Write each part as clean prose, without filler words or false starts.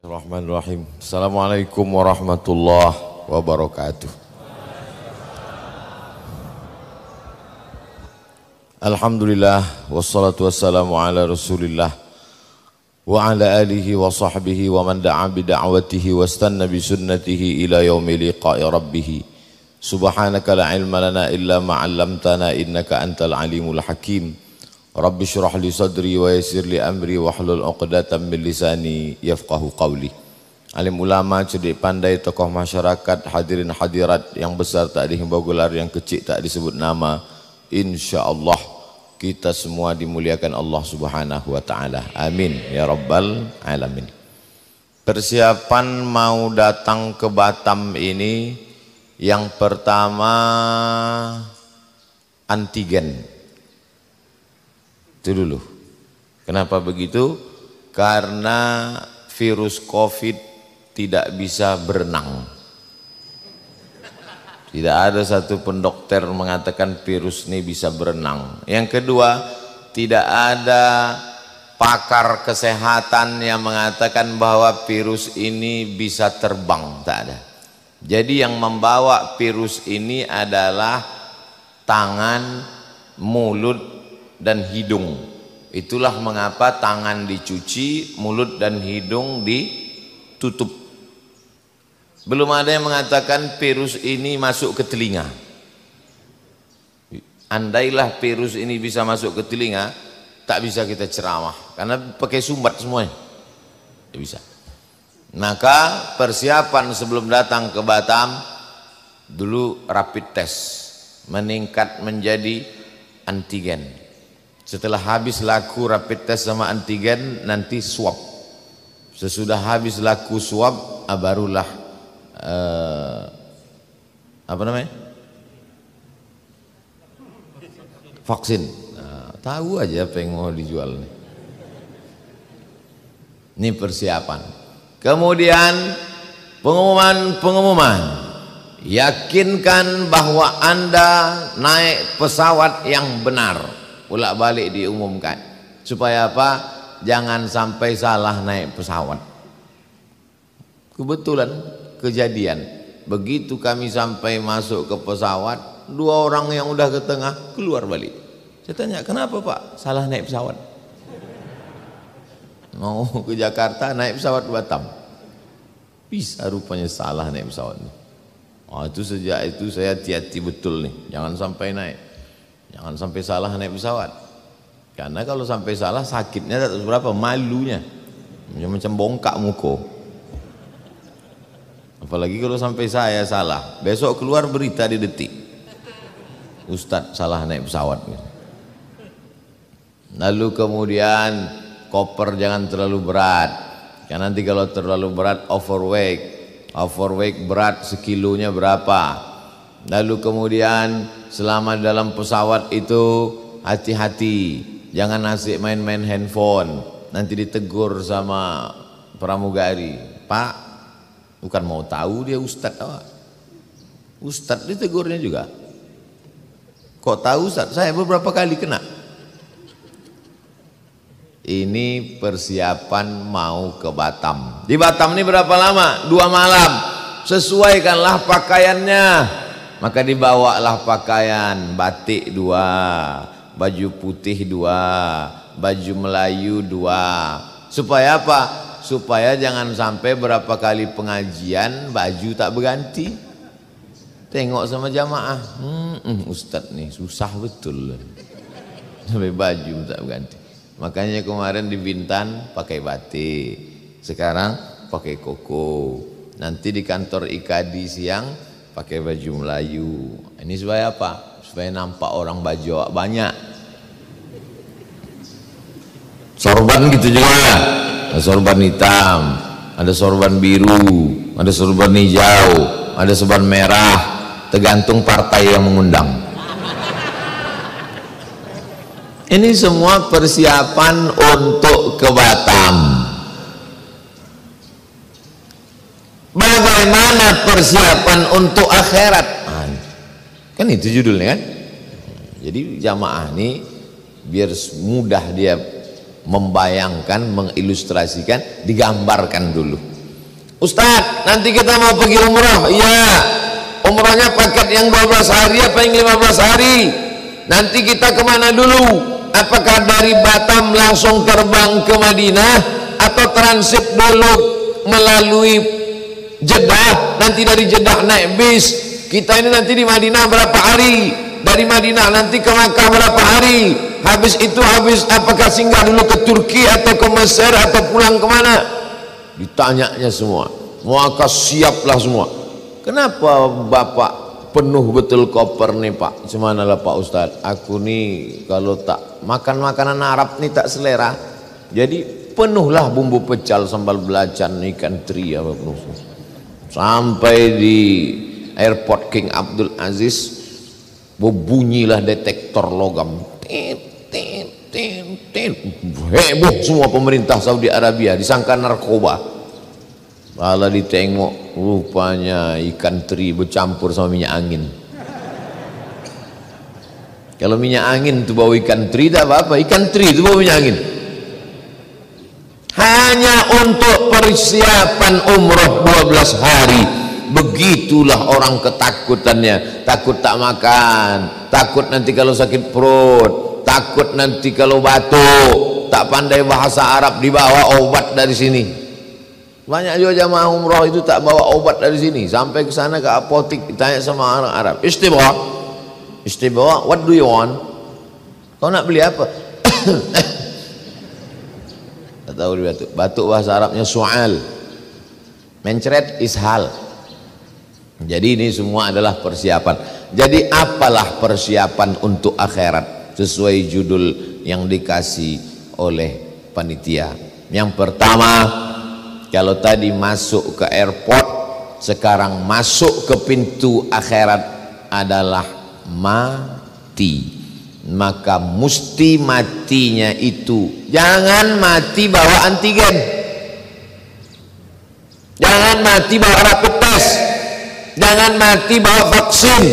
Bismillahirrahmanirrahim. Assalamualaikum warahmatullahi wabarakatuh. Alhamdulillah wassalatu wassalamu ala Rasulillah wa ala alihi wa sahbihi wa man da'a bi da'watihi wastanna bi sunnatihi ila yaumi liqa'i rabbih. Subhanaka la ilma lana illa ma 'allamtana innaka antal alimul hakim. Rabbi syrah li sadri wa yassir li amri wahlul 'uqdatam min lisani yafqahu qawli. Alim ulama, cerdik pandai, tokoh masyarakat, hadirin hadirat yang besar tak dihimbau gelar, yang kecil tak disebut nama. Insyaallah kita semua dimuliakan Allah Subhanahu wa taala. Amin ya rabbal alamin. Persiapan mau datang ke Batam ini, yang pertama antigen. Itu dulu. Kenapa begitu? Karena virus COVID tidak bisa berenang. Tidak ada satu pendokter mengatakan virus ini bisa berenang. Yang kedua, tidak ada pakar kesehatan yang mengatakan bahwa virus ini bisa terbang. Tak ada. Jadi yang membawa virus ini adalah tangan, mulut, dan hidung. Itulah mengapa tangan dicuci, mulut dan hidung ditutup. Belum ada yang mengatakan virus ini masuk ke telinga. Andailah virus ini bisa masuk ke telinga, tak bisa kita ceramah karena pakai sumbat semuanya. Tidak bisa. Maka persiapan sebelum datang ke Batam, dulu rapid test, meningkat menjadi antigen. Setelah habis laku rapid test sama antigen, nanti swab. Sesudah habis laku swab, barulah apa namanya? Vaksin. Nah, tahu aja apa yang mau dijual nih. Ini persiapan. Kemudian pengumuman. Yakinkan bahwa Anda naik pesawat yang benar. Bolak balik diumumkan. Supaya apa? Jangan sampai salah naik pesawat. Kebetulan kejadian. Begitu kami sampai masuk ke pesawat, dua orang yang udah ke tengah keluar balik. Saya tanya, kenapa Pak salah naik pesawat? Mau ke Jakarta naik pesawat Batam. Bisa rupanya salah naik pesawat. Itu sejak itu saya hati-hati betul nih. Jangan sampai naik. Jangan sampai salah naik pesawat. Karena kalau sampai salah sakitnya tak seberapa, malunya. Macam bongkak muka. Apalagi kalau sampai saya salah. Besok keluar berita di Detik. Ustadz salah naik pesawat. Lalu kemudian koper jangan terlalu berat. Karena nanti kalau terlalu berat overweight. Overweight berat sekilonya berapa. Lalu kemudian selama dalam pesawat itu hati-hati, jangan asik main-main handphone, nanti ditegur sama pramugari. Pak, bukan mau tahu dia ustadz apa? Ustadz ditegurnya juga. Kok tahu ustadz? Saya beberapa kali kena. Ini persiapan mau ke Batam. Di Batam ini berapa lama? 2 malam. Sesuaikanlah pakaiannya. Maka dibawalah pakaian batik 2, baju putih 2, baju Melayu 2. Supaya apa? Supaya jangan sampai berapa kali pengajian baju tak berganti. Tengok sama jamaah, Ustadz nih susah betul. Sampai baju tak berganti. Makanya kemarin di Bintan pakai batik, sekarang pakai koko. Nanti di kantor IKADI siang pakai baju Melayu. Ini supaya apa? Supaya nampak orang Bajawa banyak. Sorban gitu juga. Ada sorban hitam, ada sorban biru, ada sorban hijau, ada sorban merah. Tergantung partai yang mengundang. Ini semua persiapan untuk ke Batam. Bagaimana persiapan untuk akhirat? Kan itu judulnya kan. Jadi jamaah ini biar mudah dia membayangkan, mengilustrasikan, digambarkan dulu. Ustaz, nanti kita mau pergi umroh. Iya, umrohnya paket yang 12 hari apa yang 15 hari? Nanti kita kemana dulu? Apakah dari Batam langsung terbang ke Madinah, atau transit dulu melalui Jeddah, nanti dari Jeddah naik bis? Kita ini nanti di Madinah berapa hari? Dari Madinah nanti ke Makkah berapa hari? Habis itu apakah singgah dulu ke Turki atau ke Mesir atau pulang kemana? Ditanyanya semua. Maka siaplah semua. Kenapa Bapak penuh betul koper nih Pak? Semanalah Pak Ustadz, aku nih kalau tak makan makanan Arab nih tak selera. Jadi penuhlah bumbu pecal, sambal belacan, ikan teri apa penuh. Sampai di airport King Abdul Aziz berbunyilah detektor logam. Heboh semua pemerintah Saudi Arabia, disangka narkoba. Malah ditengok, rupanya ikan teri bercampur sama minyak angin. Kalau minyak angin itu bau ikan teri tak apa-apa, ikan teri itu bau minyak angin. Hanya untuk persiapan umroh 12 hari. Begitulah orang ketakutannya. Takut tak makan, takut nanti kalau sakit perut, takut nanti kalau batuk, tak pandai bahasa Arab dibawa obat dari sini. Banyak juga jamaah umroh itu tak bawa obat dari sini, sampai ke sana ke apotik ditanya sama orang Arab, istibawa, istibawa, what do you want? Kau nak beli apa? Tak tahu dia batuk. Batuk bahasa Arabnya su'al, mencret ishal. Jadi ini semua adalah persiapan. Jadi apalah persiapan untuk akhirat sesuai judul yang dikasih oleh panitia. Yang pertama, kalau tadi masuk ke airport, sekarang masuk ke pintu akhirat adalah mati. Maka mesti matinya itu jangan mati bawa antigen, jangan mati bawa rapid test, jangan mati bawa vaksin.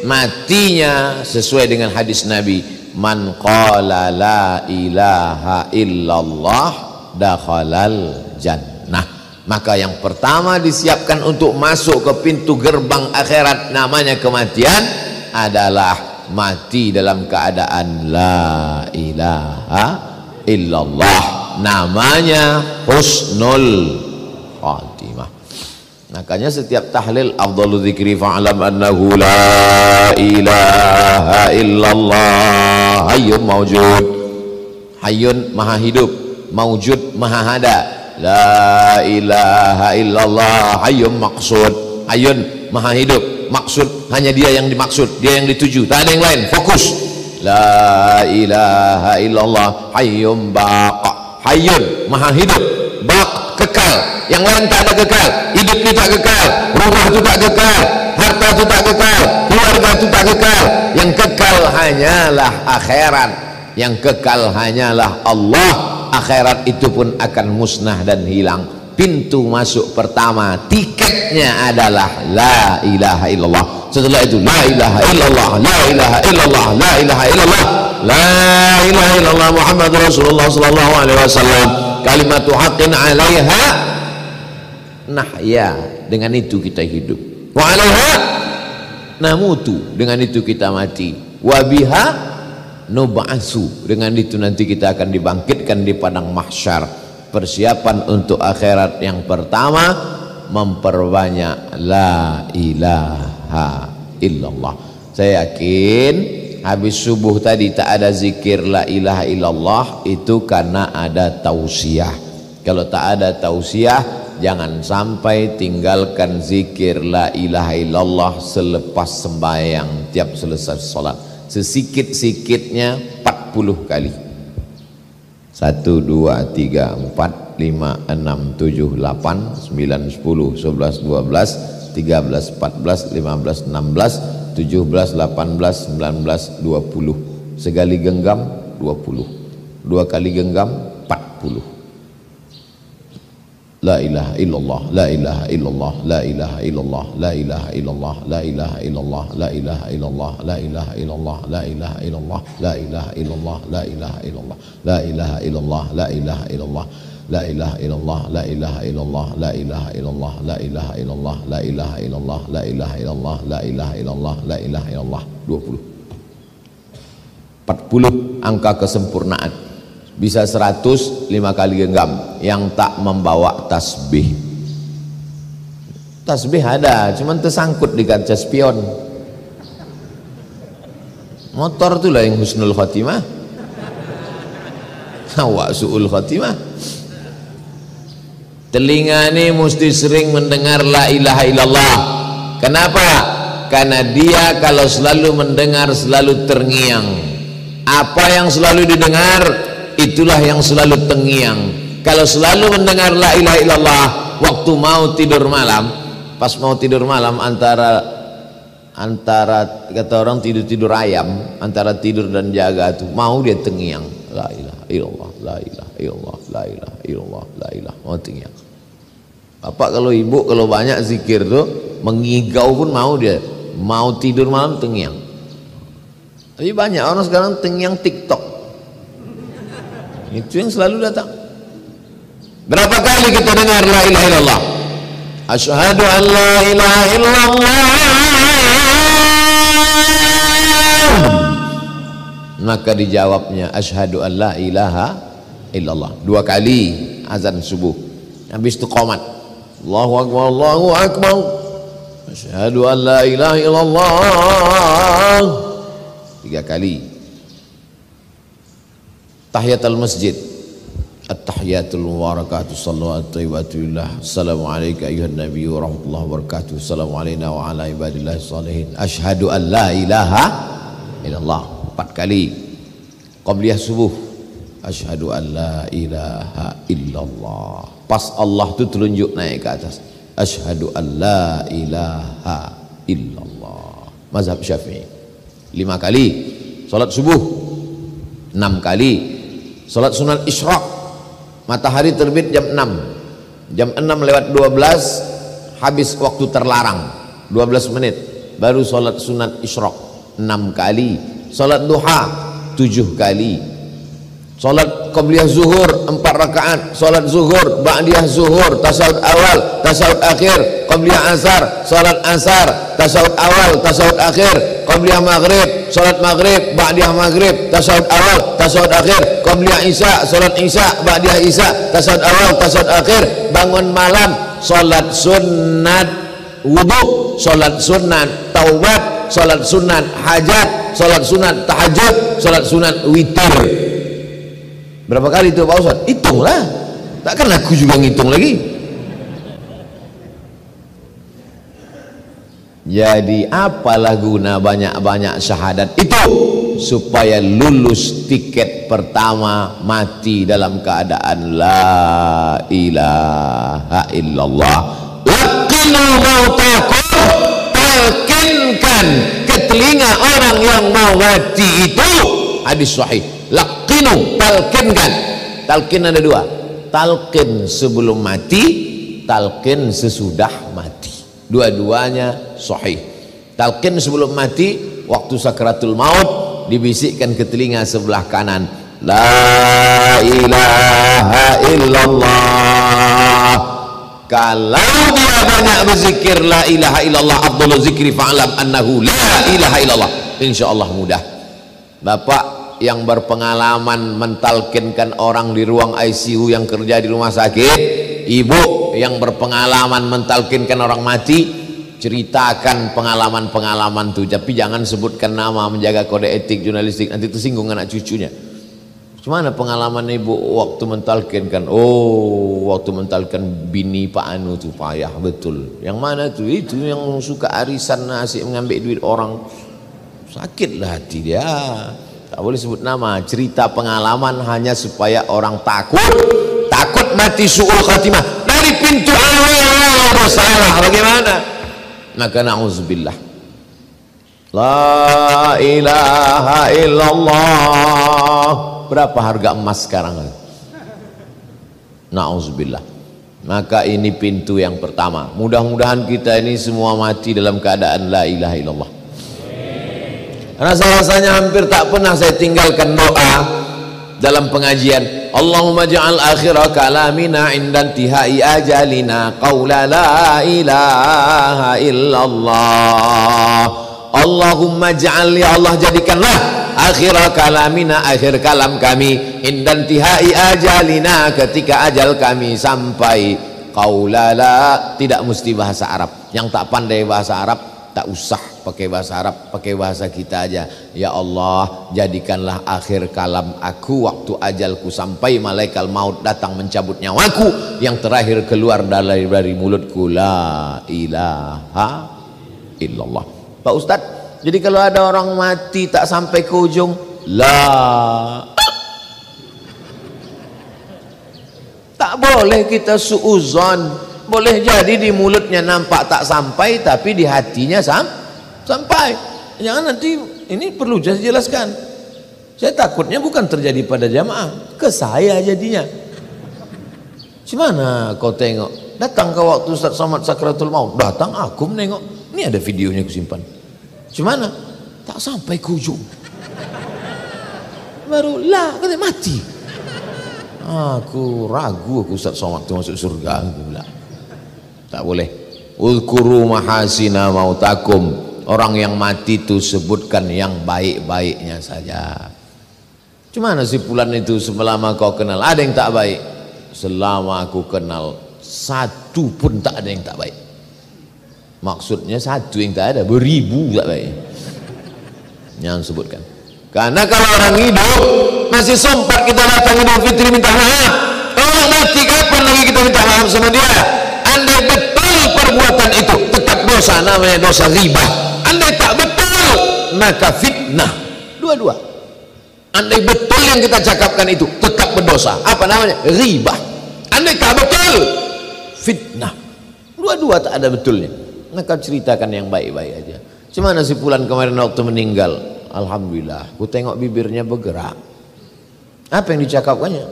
Matinya sesuai dengan hadis Nabi, man qala la ilaha illallah dakhalal jannah. Maka yang pertama disiapkan untuk masuk ke pintu gerbang akhirat namanya kematian adalah mati dalam keadaan la ilaha illallah, namanya husnul khatimah. Makanya setiap tahlil afdalu dzikri fa'lam annahu la ilaha illallah hayyun maujud, hayyun maha hidup, maujud maha ada, la ilaha illallah hayyun maqsud, hayyun maha hidup, maksud hanya dia yang dimaksud, dia yang dituju, tak ada yang lain, fokus. La ilaha illallah hayyun baqa, hayyun maha hidup, baq kekal, yang lain tak ada kekal, hidup itu tak kekal, rumah itu tak kekal, harta itu tak kekal, keluarga itu tak kekal. Yang kekal hanyalah akhirat, yang kekal hanyalah Allah. Akhirat itu pun akan musnah dan hilang. Pintu masuk pertama, tiketnya adalah la ilaha illallah. Setelah itu la ilaha illallah, la ilaha illallah, la ilaha illallah, la ilaha illallah Muhammadur Rasulullah sallallahu alaihi wasallam. Kalimatu haqqin 'alaiha nahya, dengan itu kita hidup. Wa 'alaiha namutu, dengan itu kita mati. Wa biha nub'atsu, dengan itu nanti kita akan dibangkitkan di padang mahsyar. Persiapan untuk akhirat yang pertama, memperbanyak la ilaha illallah. Saya yakin habis subuh tadi tak ada zikir la ilaha illallah, itu karena ada tausiah. Kalau tak ada tausiah, jangan sampai tinggalkan zikir la ilaha illallah selepas sembahyang. Tiap selesai sholat sesikit-sikitnya 40 kali. 1, 2, 3, 4, 5, 6, 7, 8, 9, 10, 11, 12, 13, 14, 15, 16, 17, 18, 19, 20. Sekali genggam 20, 2 kali genggam 40. La ilaha illallah, la ilaha illallah, la ilaha illallah, la ilaha illallah, la ilaha illallah, la ilaha illallah, la ilaha illallah, la ilaha illallah, la ilaha illallah, la ilaha illallah, la ilaha illallah, la ilaha illallah. la ilaha illallah, la ilaha illallah, la ilaha illallah, la ilaha illallah, la ilaha illallah, la ilaha illallah, la ilaha illallah, la ilaha illallah. 40 angka kesempurnaan. Bisa 100 5 kali genggam yang tak membawa tasbih. Tasbih ada, cuman tersangkut di kaca spion. Motor itulah yang husnul khatimah. Awak su'ul khatimah. Telinga ini mesti sering mendengar la ilaha illallah. Kenapa? Karena dia kalau selalu mendengar selalu terngiang. Apa yang selalu didengar itulah yang selalu terngiang. Kalau selalu mendengar la ilaha illallah waktu mau tidur malam, pas mau tidur malam antara kata orang tidur ayam, antara tidur dan jaga tuh mau dia terngiang la ilaha illallah, la ilaha illallah, la ilaha illallah, la ilaha, mau terngiang. Bapak kalau ibu kalau banyak zikir tuh mengigau pun mau dia, mau tidur malam terngiang. Tapi banyak orang sekarang terngiang TikTok. Itu yang selalu datang. Berapa kali kita dengar la ilaha illallah? Asyhadu an la ilaha illallah. Maka dijawabnya asyhadu an la ilaha illallah. 2 kali azan subuh. Habis itu qomat. Allahu akbar, Allahu akbar. Asyhadu an la ilaha illallah. 3 kali. Tahiyatul masjid. At-tahiyatul mubarakatuh sallallahu alaihi wa assalamu alayka ayyuhan nabiy wa rahmatullahi wa barakatuh. Assalamu alayna wa ala ibadillahi salihin. Asyhadu an la ilaha illallah. 4 kali. Qabliyah subuh. Asyhadu an la ilaha illallah. Pas Allah tu telunjuk naik ke atas. Asyhadu an la ilaha illallah. Mazhab Syafi'i. 5 kali. Salat subuh. 6 kali. Salat sunat isyraq. Matahari terbit jam 6. Jam 6 lewat 12 habis waktu terlarang. 12 menit baru salat sunat isyraq 6 kali. Salat duha 7 kali. Salat qabliyah zuhur 4 rakaat. Salat zuhur, ba'diyah zuhur, tasawuf awal, tasawuf akhir, qabliyah asar, salat asar, tasawuf awal, tasawuf akhir, qabliyah maghrib, salat maghrib, ba'diyah maghrib, tasawuf awal, tasawuf akhir, qabliyah isya, salat isya, ba'diyah isya, tasawuf awal, tasawuf akhir, bangun malam, salat sunat wudu, salat sunat taubat, salat sunat hajat, salat sunat tahajud, salat sunat witir. Berapa kali itu Pak Ustaz? Hitunglah. Takkan aku juga ngitung lagi. Jadi apalah guna banyak-banyak syahadat itu? Supaya lulus tiket pertama mati dalam keadaan la ilaha illallah. Laqinul mautakum, talqinkan ke telinga orang yang mau mati itu. Hadis sahih. Laqinu, talqinkan. Talqin ada 2. Talqin sebelum mati, talqin sesudah mati. Dua-duanya sahih. Talqin sebelum mati, waktu sakratul maut dibisikkan ke telinga sebelah kanan, la ilaha illallah. Kalau dia banyak berzikir la ilaha illallah, afdhalu zikri fa'lam annahu la ilaha illallah, insyaallah mudah. Bapak yang berpengalaman mentalkinkan orang di ruang ICU yang kerja di rumah sakit, ibu yang berpengalaman mentalkinkan orang mati, ceritakan pengalaman-pengalaman itu, tapi jangan sebutkan nama, menjaga kode etik jurnalistik, nanti tersinggung anak cucunya. Gimana pengalaman ibu waktu mentalkinkan? Oh, waktu mentalkan bini Pak Anu tuh payah betul. Yang mana tuh? Itu yang suka arisan, asik mengambil duit orang, sakitlah hati dia. Tak boleh sebut nama. Cerita pengalaman hanya supaya orang takut mati su'ul khatimah dari pintu awal bersalah. Bagaimana? Maka na'udzubillah. La ilaha illallah. Berapa harga emas sekarang? Na'udzubillah. Maka ini pintu yang pertama. Mudah-mudahan kita ini semua mati dalam keadaan la ilaha illallah. Rasa-rasanya hampir tak pernah saya tinggalkan doa dalam pengajian. Allahumma ja'al akhira kalamina inda intihai ajalina qawla la ilaha illallah. Allahumma ja'al, ya Allah jadikanlah akhira kalamina, akhir kalam kami, inda intihai ajalina, ketika ajal kami sampai, qawla la, tidak mesti bahasa Arab. Yang tak pandai bahasa Arab tak usah pakai bahasa Arab, pakai bahasa kita aja. Ya Allah, jadikanlah akhir kalam aku waktu ajalku sampai, malaikat maut datang mencabut nyawaku, yang terakhir keluar dari mulutku la ilaha illallah. Pak Ustadz, jadi kalau ada orang mati tak sampai ke ujung la, tak boleh kita suuzon. Boleh jadi di mulutnya nampak tak sampai, tapi di hatinya sampai. Jangan nanti, ini perlu saya jelaskan. Saya takutnya bukan terjadi pada jamaah, ke saya jadinya. Gimana kau tengok? Datang ke waktu Ustaz Somad Sakratul Maut, datang aku menengok. Ini ada videonya kusimpan. Gimana? Tak sampai ke ujung. Baru lah, katanya mati. Aku ragu aku Ustaz Somad itu masuk surga. Aku bilang, tak boleh. Uzkuru mahasina mautakum. Orang yang mati itu sebutkan yang baik-baiknya saja. Gimana si fulan itu selama kau kenal ada yang tak baik? Selama aku kenal satu pun tak ada yang tak baik. Maksudnya satu yang tak ada, beribu tak baik. Jangan sebutkan. Karena kalau orang hidup masih sempat kita datang Idul Fitri minta maaf. Orang mati kapan lagi kita minta maaf sama dia? Andai betul perbuatan itu tetap dosa, namanya dosa riba. Andai tak betul maka fitnah. Dua-dua. Andai betul yang kita cakapkan itu tetap berdosa, apa namanya? Riba. Andai tak betul, fitnah. Dua-dua tak ada betulnya. Maka ceritakan yang baik-baik aja. Gimana si fulan kemarin waktu meninggal? Alhamdulillah, ku tengok bibirnya bergerak. Apa yang dicakapkannya?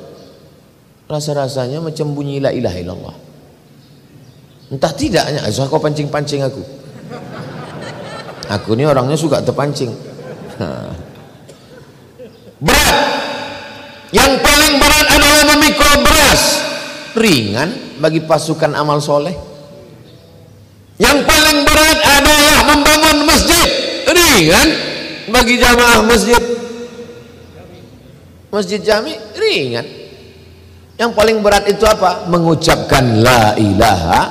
Rasa-rasanya macam bunyi la ilaha illallah. Entah tidaknya, kau pancing-pancing aku. Aku ini orangnya suka terpancing. Berat. Yang paling berat adalah memikul beras. Ringan bagi pasukan amal soleh. Yang paling berat adalah membangun masjid. Ringan bagi jamaah masjid. Masjid jami ringan. Yang paling berat itu apa? Mengucapkan la ilaha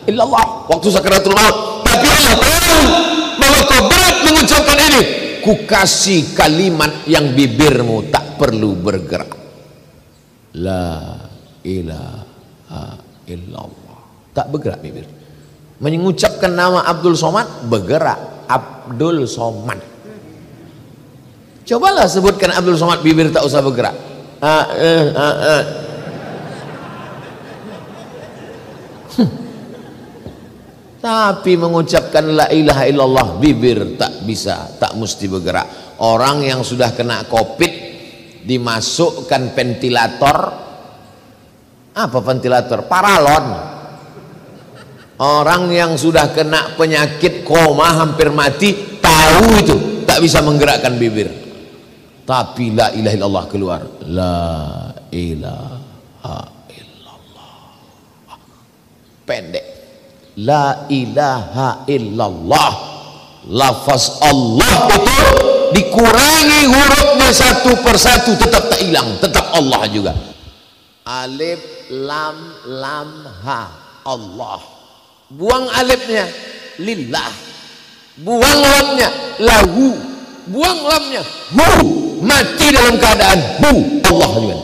illallah waktu sakaratul maut. Tapi Allah tahu bahwa kau berat mengucapkan ini. Ku kasih kalimat yang bibirmu tak perlu bergerak. La ilaha illallah. Tak bergerak bibir. Mengucapkan nama Abdul Somad bergerak. Abdul Somad. Cobalah sebutkan Abdul Somad, bibir tak usah bergerak. Tapi mengucapkan la ilaha illallah bibir tak bisa, tak mesti bergerak. Orang yang sudah kena COVID dimasukkan ventilator, apa ventilator? Paralon. Orang yang sudah kena penyakit koma hampir mati tahu itu tak bisa menggerakkan bibir. Tapi la ilaha illallah keluar. La ilaha illallah. Pendek. La ilaha illallah. Lafaz Allah itu dikurangi hurufnya satu persatu tetap tak hilang, tetap Allah juga. Alif lam ha Allah. Buang alifnya lillah. Buang lamnya lahu. Buang lamnya hu. Mati dalam keadaan hu Allah juga.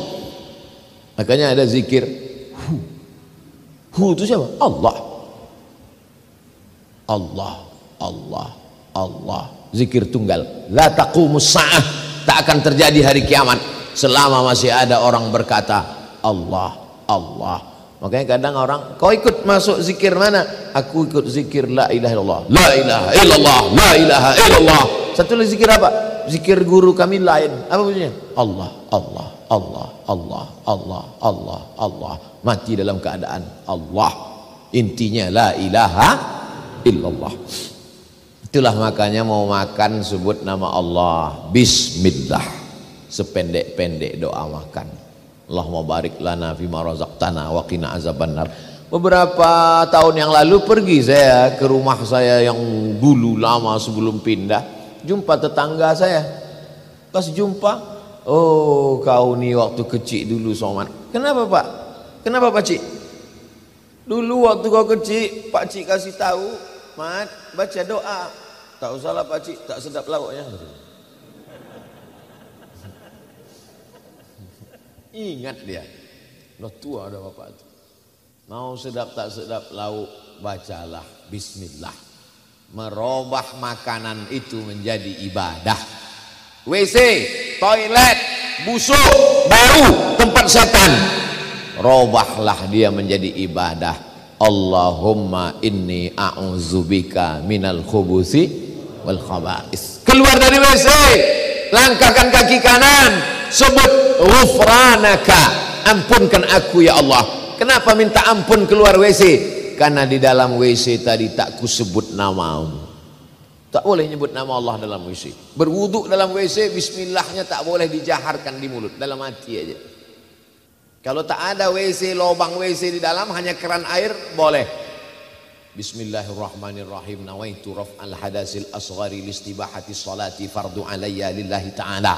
Makanya ada zikir hu. Hu itu siapa? Allah. Allah, Allah, Allah. Zikir tunggal. La taqumus sa'ah. Tak akan terjadi hari kiamat selama masih ada orang berkata Allah, Allah. Makanya kadang orang, kau ikut masuk zikir mana? Aku ikut zikir la ilaha illallah. La ilaha illallah, la ilaha illallah. Satu lagi zikir apa? Zikir guru kami lain. Apa bunyinya? Allah, Allah, Allah, Allah, Allah, Allah, Allah. Mati dalam keadaan Allah. Intinya la ilaha illallah. Itulah makanya mau makan sebut nama Allah, bismillah. Sependek-pendek doa makan. Allahumma barik lana fima razaqtana wa qina azabannar. Beberapa tahun yang lalu pergi saya ke rumah saya yang dulu lama sebelum pindah, jumpa tetangga saya. Pas jumpa, oh kau nih waktu kecil dulu Somad. Kenapa Pak? Kenapa Pak Cik? Dulu waktu kau kecil, Pak Cik kasih tahu, Mat, baca doa. Tak usahlah Pak Cik, tak sedap lauknya. Ingat dia, udah tua ada bapak itu. Mau sedap tak sedap lauk, bacalah bismillah. Merubah makanan itu menjadi ibadah. WC, toilet, busuk, bau, tempat setan, robahlah dia menjadi ibadah. Allahumma inni a'udzubika minal khubuthi wal khaba'is. Keluar dari WC, langkahkan kaki kanan, sebut ghufranaka, ampunkan aku ya Allah. Kenapa minta ampun keluar WC? Karena di dalam WC tadi tak kusebut namamu. Tak boleh nyebut nama Allah dalam WC. Berwuduk dalam WC, bismillahnya tak boleh dijaharkan di mulut, dalam hati aja. Kalau tak ada WC, lubang WC di dalam, hanya keran air, boleh. Bismillahirrahmanirrahim. Nawaitu raf'al hadasil asghari listibahati salati fardu alayya lillahi ta'ala.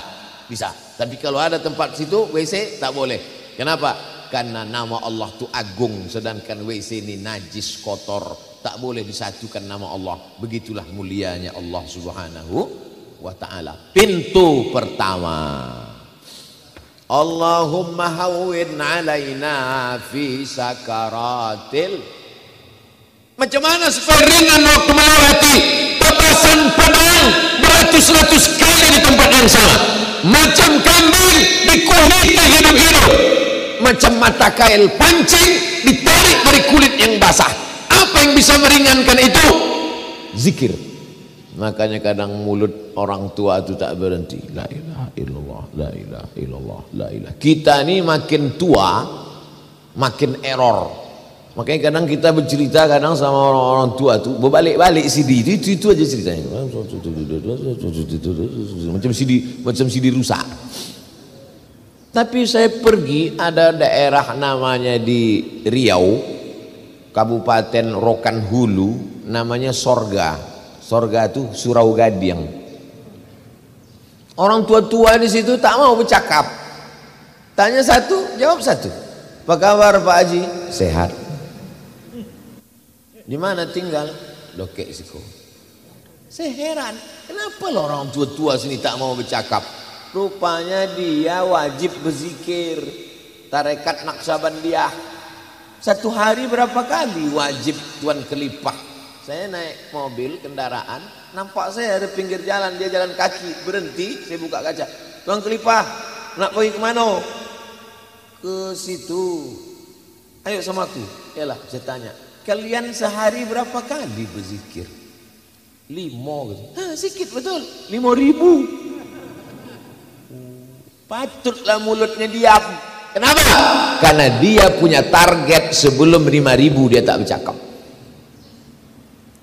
Bisa. Tapi kalau ada tempat situ WC tak boleh. Kenapa? Karena nama Allah itu agung, sedangkan WC ini najis, kotor. Tak boleh disatukan nama Allah. Begitulah mulianya Allah Subhanahu wa ta'ala. Pintu pertama, Allahumma hawwin alaina fi sakaratil. Macam mana supaya ringan waktu melewati papasan pedang beratus-ratus kali di tempat yang sama, macam kambing dikuliti hidup-hidup, macam mata kail pancing ditarik dari kulit yang basah. Apa yang bisa meringankan itu? Zikir. Makanya kadang mulut orang tua itu tak berhenti. La ilaha illallah, la ilaha illallah, la ilaha. Kita ini makin tua makin error. Makanya kadang kita bercerita kadang sama orang-orang tua itu berbalik-balik CD itu aja ceritanya. Macam CD rusak. Tapi saya pergi, ada daerah namanya di Riau, Kabupaten Rokan Hulu, namanya Sorga. Sorga itu Surau Gadiang. Orang tua-tua di situ tak mau bercakap. Tanya satu, jawab satu. Apa kabar Pak Haji? Sehat. Di mana tinggal? Lokek Siko. Saya heran, kenapa loh orang tua-tua sini tak mau bercakap? Rupanya dia wajib berzikir. Tarekat Naqsabandiyah. Satu hari berapa kali wajib Tuan Kelipah. Saya naik mobil, kendaraan, nampak saya ada pinggir jalan, dia jalan kaki, berhenti, saya buka kaca. Tuan Kelipah, nak pergi ke mana? Ke situ. Ayo sama aku. Yalah, saya tanya, kalian sehari berapa kali berzikir? 5 gitu. Sikit betul, 5.000. Patutlah mulutnya diam. Kenapa? Karena dia punya target sebelum 5.000 dia tak bercakap.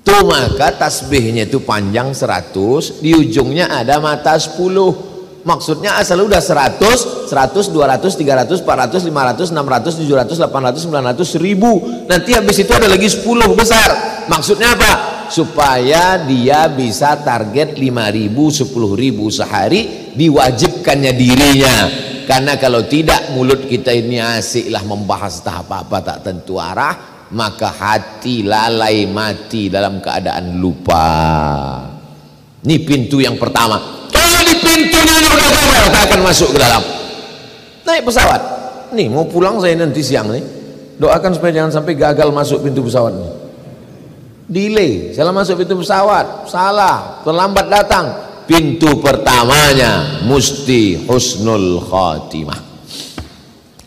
Tuh maka tasbihnya itu panjang 100, di ujungnya ada mata 10. Maksudnya asal udah 100, 200, 300, 400, 500, 600, 700, 800, 900, 1000. Nanti habis itu ada lagi 10 besar. Maksudnya apa? Supaya dia bisa target 5.000, 10.000 sehari, diwajibkannya dirinya. Karena kalau tidak, mulut kita ini asiklah membahas tahap apa tak tentu arah, maka hati lalai mati dalam keadaan lupa. Ini pintu yang pertama. Kalau di pintunya udah gagal, tak akan masuk ke dalam. Naik pesawat. Nih mau pulang saya nanti siang nih. Doakan supaya jangan sampai gagal masuk pintu pesawat nih. Delay, salah masuk pintu pesawat, salah, terlambat datang. Pintu pertamanya mesti husnul khatimah.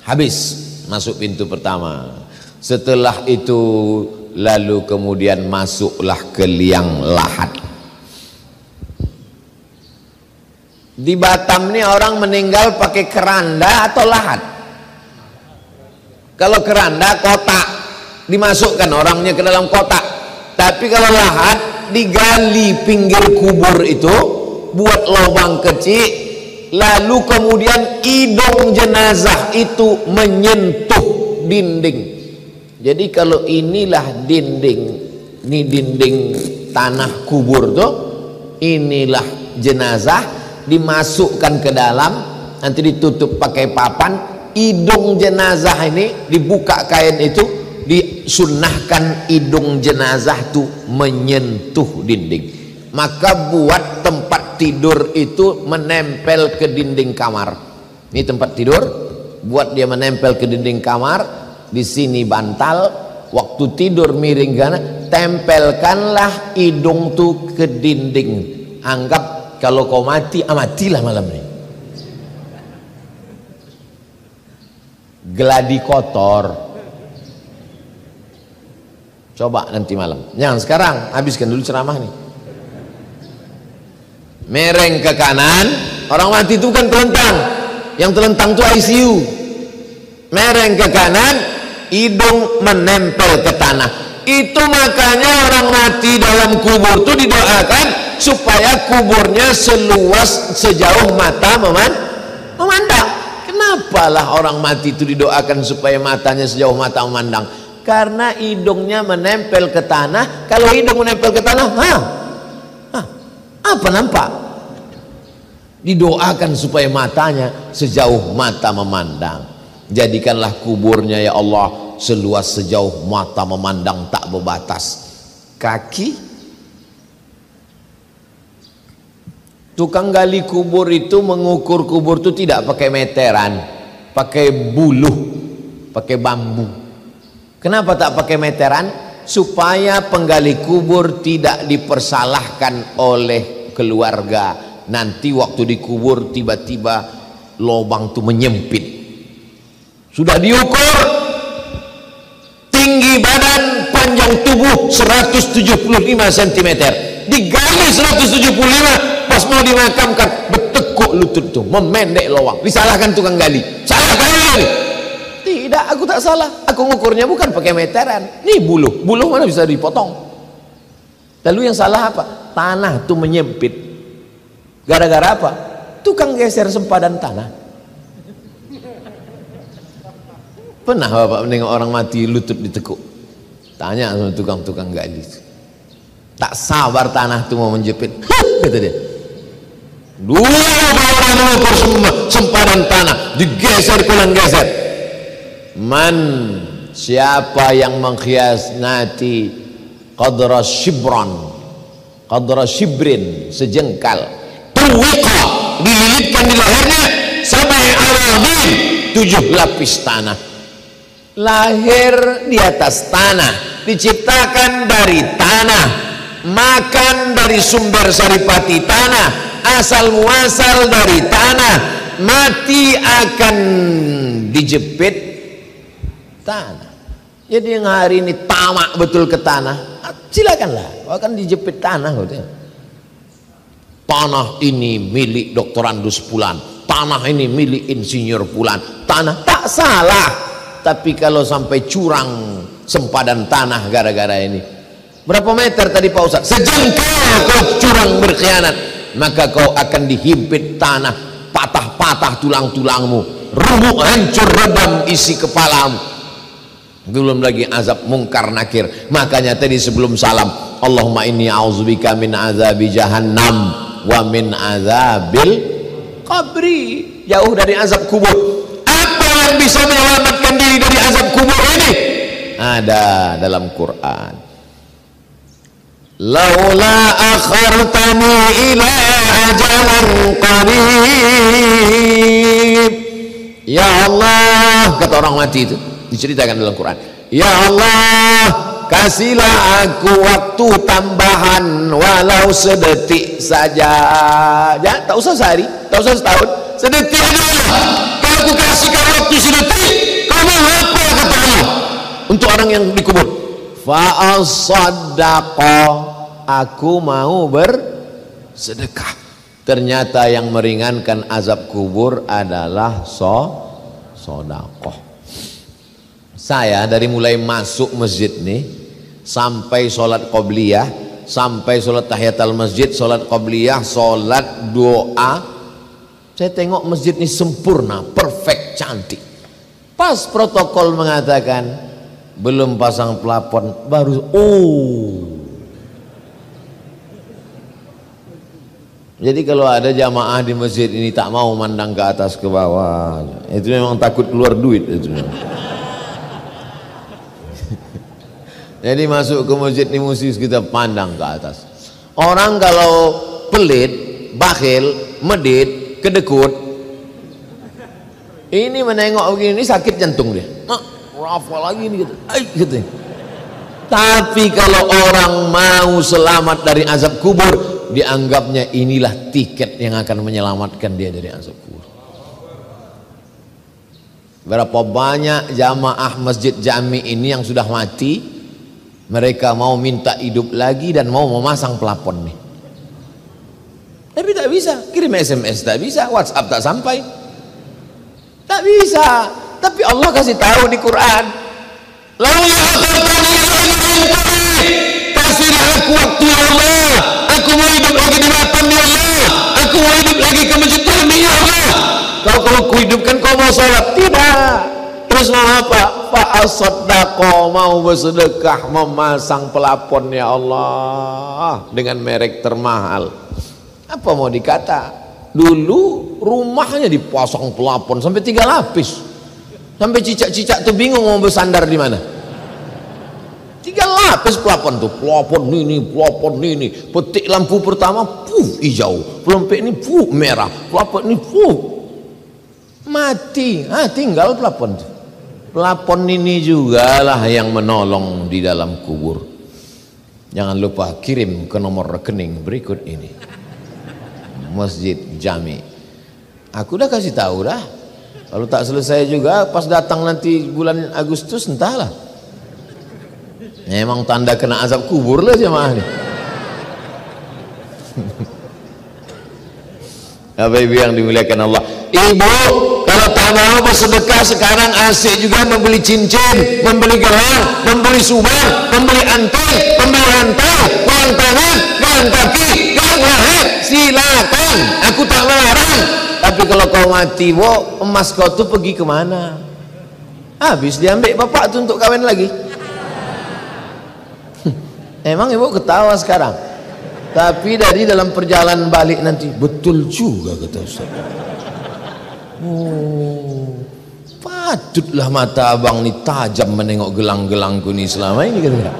Habis masuk pintu pertama. Setelah itu lalu kemudian masuklah ke liang lahat. Di Batam ini orang meninggal pakai keranda atau lahat? Kalau keranda kotak, dimasukkan orangnya ke dalam kotak. Tapi kalau lahat digali pinggir kubur itu, buat lubang kecil, lalu kemudian hidung jenazah itu menyentuh dinding. Jadi kalau inilah dinding, ini dinding tanah kubur tuh, inilah jenazah, dimasukkan ke dalam, nanti ditutup pakai papan, hidung jenazah ini dibuka kain itu, disunnahkan hidung jenazah tuh menyentuh dinding. Maka buat tempat tidur itu menempel ke dinding kamar. Ini tempat tidur, buat dia menempel ke dinding kamar. Di sini bantal, waktu tidur miring kanan, tempelkanlah hidung tuh ke dinding. Anggap kalau kau mati, matilah malam ini. Geladi kotor. Coba nanti malam. Jangan sekarang, habiskan dulu ceramah nih. Mereng ke kanan, orang mati itu kan telentang, yang telentang itu ICU. Mereng ke kanan, hidung menempel ke tanah. Itu makanya orang mati dalam kubur itu didoakan supaya kuburnya seluas sejauh mata memandang. Kenapa lah orang mati itu didoakan supaya matanya sejauh mata memandang? Karena hidungnya menempel ke tanah. Kalau hidung menempel ke tanah, apa nampak? Didoakan supaya matanya sejauh mata memandang. Jadikanlah kuburnya ya Allah seluas sejauh mata memandang, tak berbatas. Kaki tukang gali kubur itu mengukur kubur itu tidak pakai meteran, pakai buluh, pakai bambu. Kenapa tak pakai meteran? Supaya penggali kubur tidak dipersalahkan oleh keluarga. Nanti waktu dikubur tiba-tiba lubang itu menyempit. Sudah diukur tinggi badan, panjang tubuh 175 cm, digali 175, pas mau dimakamkan bertekuk lutut tuh, memendek lubang. Disalahkan tukang gali, salah gali. Tidak, aku tak salah, aku ngukurnya bukan pakai meteran. Nih buluh mana bisa dipotong. Lalu yang salah apa? Tanah tuh menyempit. Gara-gara apa? Tukang geser sempadan tanah. Pernah bapak menengok orang mati lutut ditekuk? Tanya sama tukang-tukang gali. Tak sabar tanah itu mau menjepit. Kata dia. Dulu orang mengukur sempadan tanah, digeser pulang geser. Siapa yang mengkhianati qadra shibrin, sejengkal, tuwiqa, dililitkan di lehernya sampai aradin, 7 lapis tanah. Lahir di atas tanah, diciptakan dari tanah, makan dari sumber saripati tanah, asal muasal dari tanah, mati akan dijepit tanah. Jadi yang hari ini tamak betul ke tanah, silakanlah, akan dijepit tanah. Tanah ini milik doktorandus Pulan, tanah ini milik insinyur Pulan, tanah tak salah. Tapi kalau sampai curang sempadan tanah gara-gara ini, berapa meter tadi Pak Ustaz? Sejengkal kau curang berkhianat, maka kau akan dihimpit tanah, patah-patah tulang-tulangmu, remuk hancur redam isi kepalamu. Belum lagi azab mungkar nakir. Makanya tadi sebelum salam, Allahumma inni a'udzubika min azabi jahannam wa min azabil qabri, jauh dari azab kubur. Apa yang bisa menyelamatkan diri dari azab kubur ini? Ada dalam Quran. Laula akhartani ila ajalan qarib, ya Allah, kata orang mati itu, diceritakan dalam Quran, ya Allah, kasihlah aku waktu tambahan walau sedetik saja. Ya, tak usah sehari, tak usah setahun, sedetik aja. Kalau aku kasihkan waktu sedetik, kamu apa kata Allah untuk orang yang dikubur? Fa'asaddaqa, aku mau bersedekah. Ternyata yang meringankan azab kubur adalah sedekah. Saya dari mulai masuk masjid nih sampai sholat qobliyah, sampai sholat tahiyatul masjid, sholat qobliyah, sholat doa, Saya tengok masjid ini sempurna, perfect, cantik. Pas protokol mengatakan belum pasang plafon, baru Jadi kalau ada jamaah di masjid ini tak mau mandang ke atas ke bawah, itu memang takut keluar duit itu. Jadi masuk ke masjid ini mesti kita pandang ke atas. Orang kalau pelit, bakhil, medit, kedekut, ini menengok begini sakit jantung dia. Rafa lagi ini gitu. Gitu. Tapi kalau orang mau selamat dari azab kubur, dianggapnya inilah tiket yang akan menyelamatkan dia dari azab kubur. Berapa banyak jamaah masjid Jami ini yang sudah mati, mereka mau minta hidup lagi dan mau memasang plafon nih. Tapi tak bisa, kirim SMS tak bisa, WhatsApp tak sampai, tak bisa. Tapi Allah kasih tahu di Quran, kasihlah aku waktu ya Allah, aku mau hidup lagi di Batam ya Allah, aku mau hidup lagi ke masjid Jami ya Allah. Kalau kuhidupkan kau mau sholat? Tidak. Terus mau apa? Fa'asaddaqo, mau bersedekah, memasang pelapon ya Allah dengan merek termahal. Apa mau dikata? Dulu rumahnya dipasang pelapon sampai 3 lapis, sampai cicak-cicak tuh bingung mau bersandar di mana. 3 lapis pelapon tuh, pelapon ini, petik lampu pertama hijau, pelompek ini merah, pelapon ini mati, tinggal pelapon tuh. Pelapon ini juga lah yang menolong di dalam kubur. Jangan lupa kirim ke nomor rekening berikut ini, Masjid Jami. Aku udah kasih tahu dah. Kalau tak selesai juga pas datang nanti bulan Agustus entahlah. Memang tanda kena azab kubur lah jemaah nih. Bapak Ibu yang dimuliakan Allah, ibu kalau tak mau bersedekah sekarang asik juga membeli cincin, membeli gelang, membeli subang, membeli antai, membeli rantai, uang tangan, uang kaki, uang leher, silakan, aku tak melarang. Tapi kalau kau mati, emas kau tuh pergi kemana? Habis diambil bapak tuh untuk kawin lagi. Emang ibu ketawa sekarang, tapi dari dalam perjalanan balik nanti betul juga kata Ustaz. Patutlah mata abang ni tajam menengok gelang-gelangku ni selama ini kata.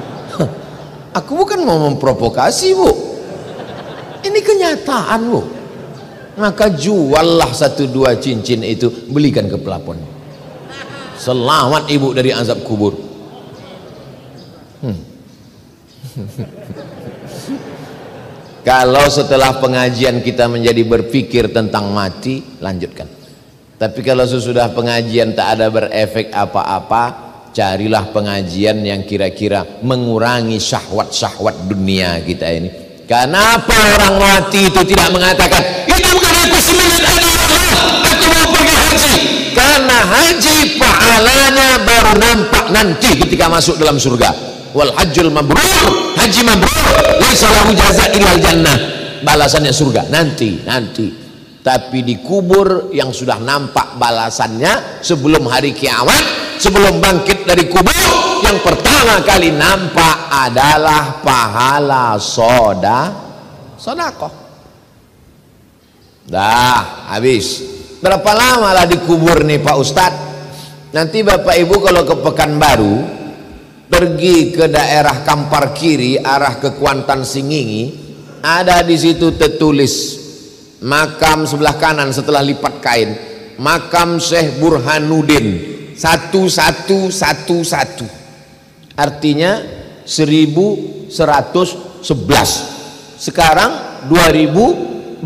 Aku bukan mau memprovokasi bu, ini kenyataan bu. Maka juallah 1-2 cincin itu, belikan ke pelapon. Selamat ibu dari azab kubur. Kalau setelah pengajian kita menjadi berpikir tentang mati, lanjutkan. Tapi kalau sesudah pengajian tak ada berefek apa-apa, carilah pengajian yang kira-kira mengurangi syahwat-syahwat dunia kita ini. Kenapa orang mati itu tidak mengatakan, itu bukan aku semangat Allah, aku mau pergi haji? Karena haji pahalanya baru nampak nanti ketika masuk dalam surga. Wal hajjul mabrur, haji mabrur, laisa lahu jaza illal jannah, balasannya surga nanti. Tapi di kubur yang sudah nampak balasannya sebelum hari kiamat, sebelum bangkit dari kubur, yang pertama kali nampak adalah pahala sedekah. Dah habis. Berapa lama lah dikubur nih Pak Ustadz? Nanti Bapak Ibu kalau ke Pekanbaru, pergi ke daerah Kampar Kiri arah ke Kuantan Singingi, ada di situ tertulis makam sebelah kanan setelah lipat kain, makam Syekh Burhanuddin 1111, artinya 1111. Sekarang 2021,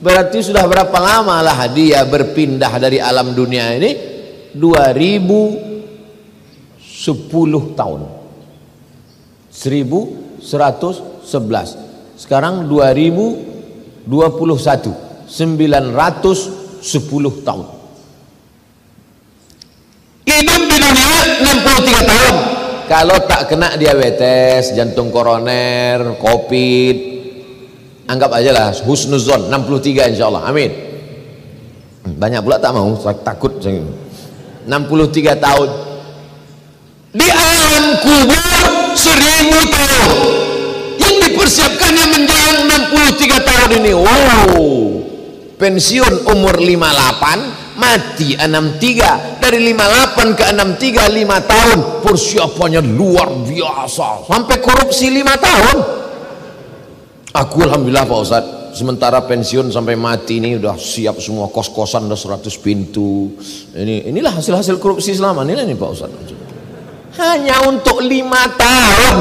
berarti sudah berapa lama lah dia berpindah dari alam dunia ini? 2010 tahun, 1111. Sekarang 2021, 910 tahun. Hidup di dunia 63 tahun. Kalau tak kena diabetes, jantung koroner, covid, Anggap aja lah husnuzon 63 insya Allah, amin. Banyak pula tak mau, takut 63 tahun di alam kubur 1000 tahun yang dipersiapkannya menjelang 63 tahun ini. Pensiun umur 58, mati 63. Dari 58 ke 63 5 tahun, persiapannya luar biasa, sampai korupsi 5 tahun. Aku alhamdulillah Pak Ustadz, sementara pensiun sampai mati ini udah siap semua, kos-kosan udah 100 pintu. Inilah hasil-hasil korupsi selama ini nih Pak Ustadz. Hanya untuk 5 tahun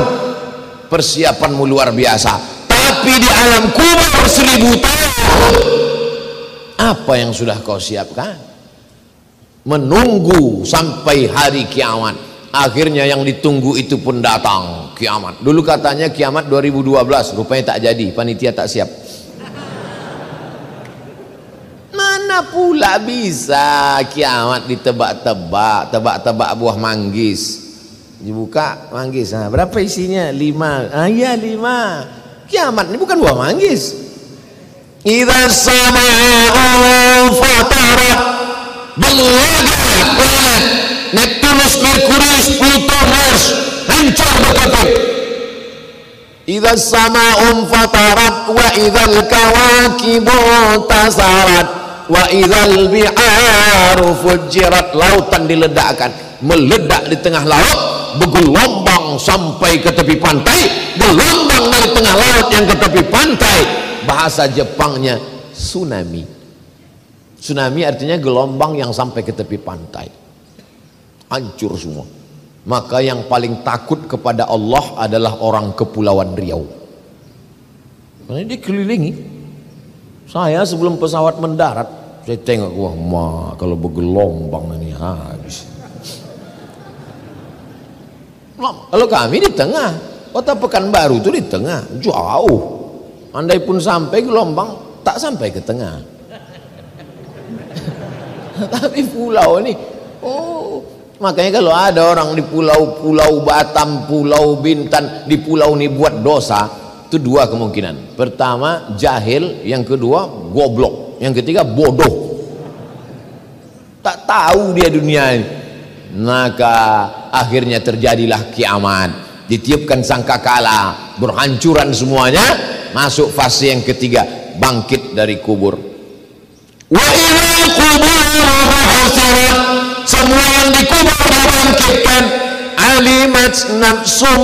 persiapanmu luar biasa, tapi di alam kubur 1000 tahun apa yang sudah kau siapkan? Menunggu sampai hari kiamat. Akhirnya yang ditunggu itu pun datang, kiamat. Dulu katanya kiamat 2012, rupanya tak jadi, panitia tak siap. Mana pula bisa kiamat ditebak-tebak, tebak-tebak buah manggis. Dibuka manggis, berapa isinya? 5. Iya 5. Kiamat ini bukan buah manggis. Idza sama'u fatarat, belagat Neptunus, Merkurius, Pluto, Mars hancur berkeping. Idza sama'u fatarat wa idzal kawakibu tasarat wa idzal bi'aru fujirat. Lautan diledakkan, meledak di tengah laut, bergelombang sampai ke tepi pantai, gelombang dari tengah laut yang ke tepi pantai. Bahasa Jepangnya tsunami. Tsunami artinya gelombang yang sampai ke tepi pantai, hancur semua. Maka yang paling takut kepada Allah adalah orang Kepulauan Riau. Karena dia kelilingi. Saya sebelum pesawat mendarat, saya tengok, wah kalau bergelombang ini habis. Kalau kami di tengah, Kota Pekanbaru itu di tengah, jauh. Andai pun sampai gelombang, tak sampai ke tengah. Tapi pulau ini, makanya kalau ada orang di pulau Batam, Pulau Bintan, di pulau ini buat dosa, itu 2 kemungkinan. Pertama jahil, yang kedua goblok, yang ketiga bodoh. Tak tahu dia dunia ini. Maka akhirnya terjadilah kiamat, ditiupkan sangkakala, berhancuran semuanya, masuk fase yang ketiga, bangkit dari kubur. Wa ilal kubur hasirat, semua yang dikubur dibangkitkan. Alimat nafsum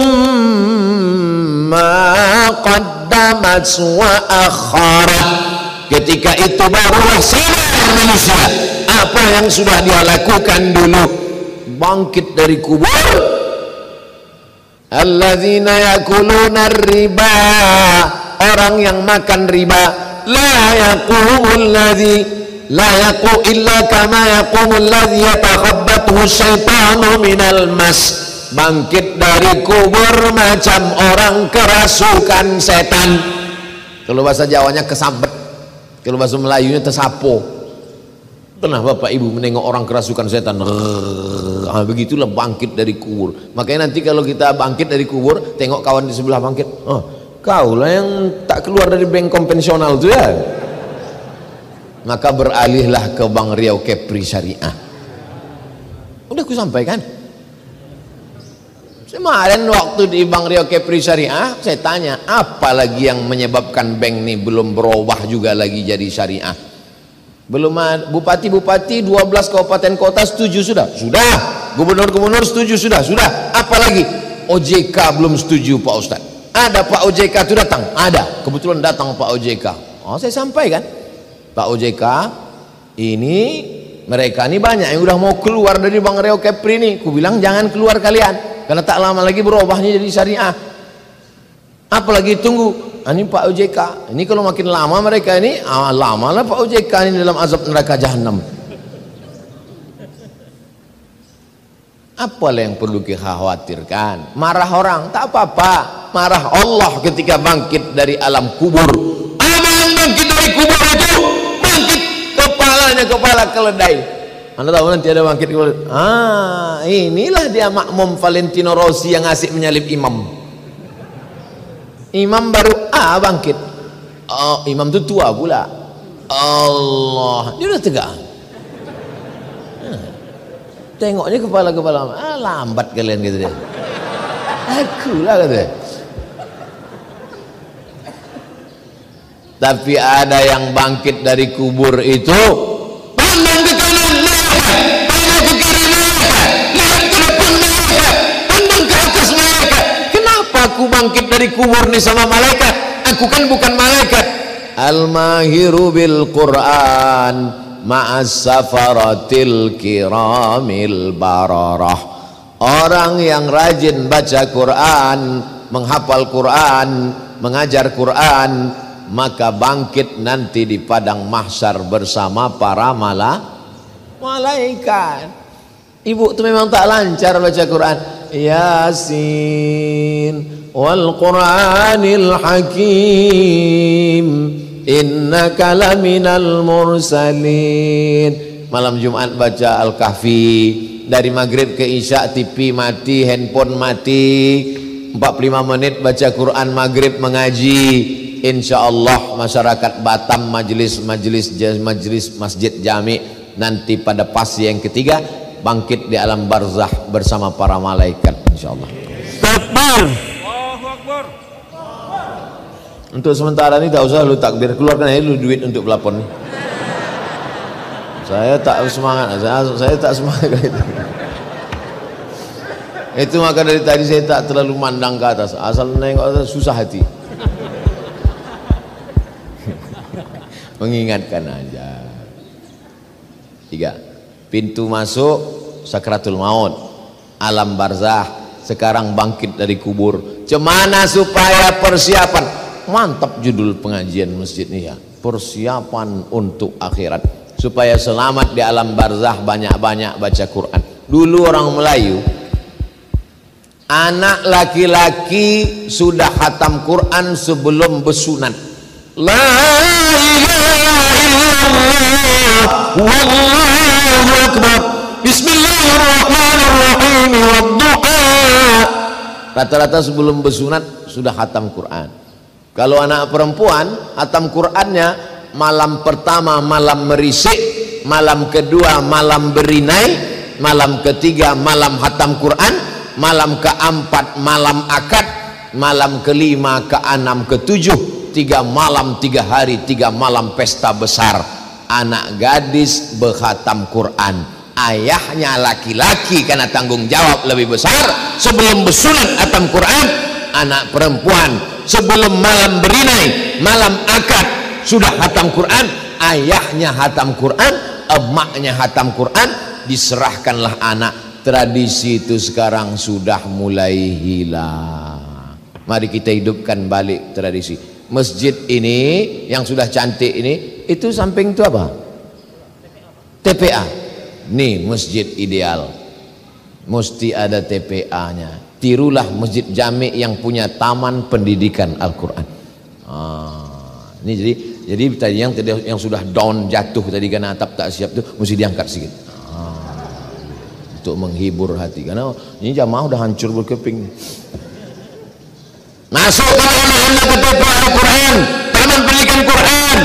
ma qaddamat wa akharat. Ketika itu barulah sadar manusia apa yang sudah dia lakukan dulu. Bangkit dari kubur. Alladzina yakuluna riba, orang yang makan riba. La yaqumul ladzi la yaqu illa kama yaqumul ladzi yatakhabbathu syaitanu minal mas. Bangkit dari kubur macam orang kerasukan setan. Kalau bahasa Jawanya kesambet, kalau bahasa Melayunya tersapo. Pernah Bapak Ibu menengok orang kerasukan setan? Begitulah bangkit dari kubur. Makanya nanti kalau kita bangkit dari kubur, tengok kawan di sebelah bangkit, kau lah yang tak keluar dari bank konvensional itu ya. Maka beralihlah ke Bank Riau Kepri Syariah. Udah aku sampaikan. Kemarin waktu di Bank Riau Kepri Syariah, saya tanya, apa lagi yang menyebabkan bank ini belum berubah juga lagi jadi syariah? Belum ada. Bupati-bupati 12 kabupaten kota setuju sudah? Sudah. Gubernur-gubernur setuju sudah? Sudah. Apalagi OJK belum setuju Pak Ustadz. Ada Pak OJK itu datang? Ada. Kebetulan datang Pak OJK. Saya sampaikan, Pak OJK ini, mereka ini banyak yang udah mau keluar dari Bank Riau Kepri ini. Ku bilang jangan keluar kalian, karena tak lama lagi berubahnya jadi syariah. Apalagi tunggu. Ini Pak OJK, ini kalau makin lama mereka ini, lamalah Pak OJK ini dalam azab neraka jahanam. Apalah yang perlu dikhawatirkan? Marah orang tak apa-apa, marah Allah ketika bangkit dari alam kubur. Apa yang bangkit dari kubur itu? Bangkit kepalanya kepala keledai. Anda tahu nanti ada bangkit kubur. Inilah dia makmum Valentino Rossi yang asik menyalip imam. Imam baru bangkit. Oh, imam itu tua pula. Allah, dia udah tegak. Tengoknya kepala-kepala, lambat kalian gitu deh. Aku lah kata. Tapi ada yang bangkit dari kubur itu, pandang ke kanan malaikat, pandang ke kiri malaikat, lihat ke depan malaikat, pandang ke atas malaikat. Kenapa aku bangkit dari kubur nih sama malaikat? Aku kan bukan malaikat. Al-mahiru bil Quran ma'as safaratil kiramil bararah. Orang yang rajin baca Quran, menghafal Quran, mengajar Quran, maka bangkit nanti di padang mahsyar bersama para malaikat. Ibu tuh memang tak lancar baca Quran. Yasin wal Qur'anil Hakim innaka laminal mursalin. Malam Jumat baca Al-Kahfi, dari maghrib ke isya TV mati, handphone mati, 45 menit baca Quran maghrib mengaji. Insya Allah masyarakat Batam majelis masjid jami nanti pada pasti yang ketiga bangkit di alam barzah bersama para malaikat insya Allah. Takbir. Allahu Akbar. Untuk sementara ini tak usah lu takbir, keluarkan aja lu duit untuk pelapor nih. Saya tak semangat, saya tak semangat itu. Itu maka dari tadi saya tak terlalu mandang ke atas, asal nengok atas susah hati. Mengingatkan aja. 3. Pintu masuk sakratul maut, alam barzah, sekarang bangkit dari kubur. Cemana supaya persiapan? Mantap judul pengajian masjid ini ya. Persiapan untuk akhirat. Supaya selamat di alam barzah, banyak-banyak baca Quran. Dulu orang Melayu, anak laki-laki sudah khatam Quran sebelum bersunat. La ilaha illallah wallahu akbar bismillahirrahmanirrahim wadduha. Rata-rata sebelum bersunat sudah khatam Quran. Kalau anak perempuan khatam Qurannya malam pertama malam merisik, malam kedua malam berinai, malam ketiga malam khatam Quran, malam keempat malam akad, malam kelima keenam ketujuh, 3 malam 3 hari 3 malam pesta besar. Anak gadis berkhatam Quran, ayahnya laki-laki karena tanggung jawab lebih besar sebelum bersunat khatam Quran. Anak perempuan sebelum malam berinai malam akad sudah khatam Quran, ayahnya khatam Quran, emaknya khatam Quran, diserahkanlah anak. Tradisi itu sekarang sudah mulai hilang. Mari kita hidupkan balik tradisi. Masjid ini yang sudah cantik ini, itu samping itu apa? TPA. Nih masjid ideal, mesti ada TPA-nya. Tirulah masjid jami yang punya taman pendidikan Al-Quran. Ini jadi tadi yang sudah down jatuh tadi karena atap tak siap itu mesti diangkat sedikit. Untuk menghibur hati, karena ini jamaah udah hancur berkeping. Masukkan anak-anak ke TPA Al-Quran, taman pendidikan Quran.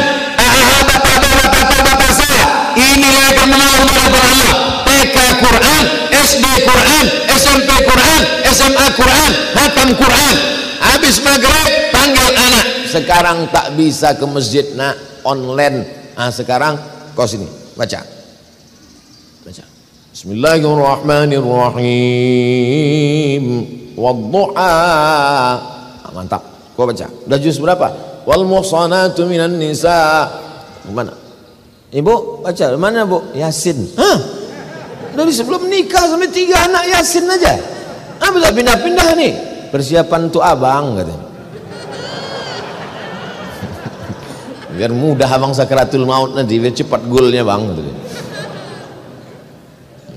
Bapak-bapak saya, inilah yang akan menolong Allah. TK Quran, SD Quran, SMP Quran, SMA Quran, khatam Quran. Habis maghrib panggil anak. Sekarang tak bisa ke masjid nak, online. Sekarang kau sini baca. Bismillahirrahmanirrahim. Wadduha. Mantap. Kau baca. Udah juz berapa? Wal muhsanatu minan nisa. Mana? Ibu baca. Mana bu? Yasin. Dari sebelum nikah sampai 3 anak Yasin aja. Bisa pindah-pindah nih. Persiapan untuk abang katanya. Biar mudah abang sakratul maut nanti, biar cepat goalnya bang.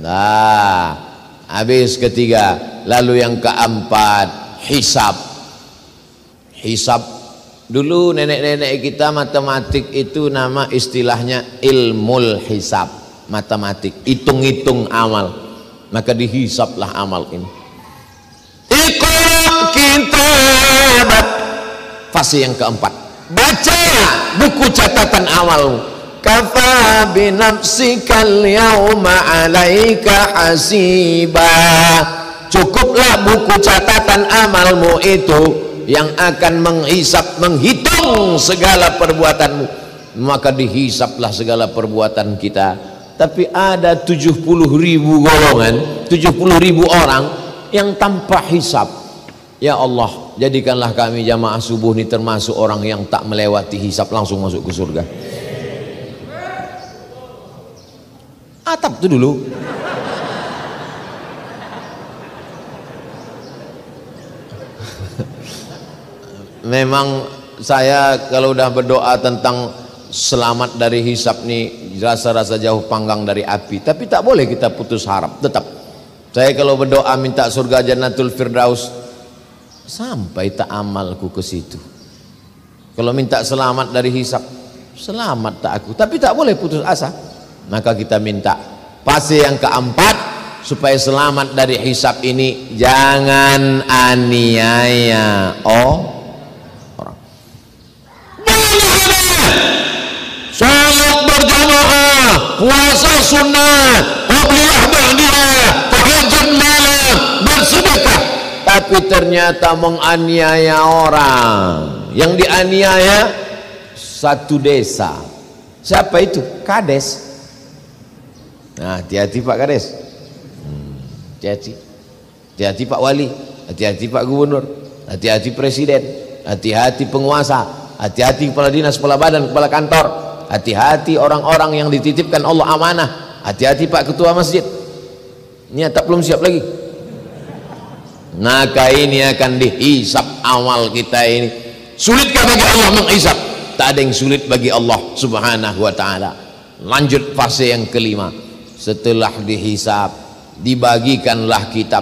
Nah, habis ketiga. Lalu yang keempat, hisab. Hisab. Dulu nenek-nenek kita matematik itu nama istilahnya ilmul hisab. Matematik, hitung-hitung amal. Maka dihisablah amal ini. Iqra kitabak. Fase yang keempat. baca buku catatan amalmu. Kafa binafsikal yauma alaika hasiba. Cukuplah buku catatan amalmu itu yang akan menghisap, menghitung segala perbuatanmu. Maka dihisaplah segala perbuatan kita. Tapi ada 70.000 golongan, 70.000 orang yang tanpa hisap. Ya Allah, jadikanlah kami jamaah subuh ini termasuk orang yang tak melewati hisap, langsung masuk ke surga. Atap itu dulu. Memang saya kalau udah berdoa tentang selamat dari hisap nih, rasa-rasa jauh panggang dari api. Tapi tak boleh kita putus harap. Tetap saya kalau berdoa minta surga Jannatul Firdaus, sampai tak amalku ke situ. Kalau minta selamat dari hisap, selamat tak aku. Tapi tak boleh putus asa. Maka kita minta fase yang keempat, supaya selamat dari hisap ini, jangan aniaya orang. Salat berjamaah, puasa sunnah, qabliyah ba'diyah, tahajud malam, bersedekah. Tapi ternyata menganiaya orang. Yang dianiaya satu desa. Siapa itu? Kades. Nah, hati-hati Pak Kades, hati-hati, hati-hati Pak Wali, hati-hati Pak Gubernur, hati-hati Presiden, hati-hati penguasa, hati-hati kepala dinas, kepala badan, kepala kantor, hati-hati orang-orang yang dititipkan Allah amanah, hati-hati Pak Ketua Masjid. Ini tak belum siap lagi. Maka ini akan dihisap amal kita ini. Sulitkah bagi Allah menghisap? Tak ada yang sulit bagi Allah Subhanahu wa ta'ala. Lanjut fase yang kelima. Setelah dihisap, dibagikanlah kitab.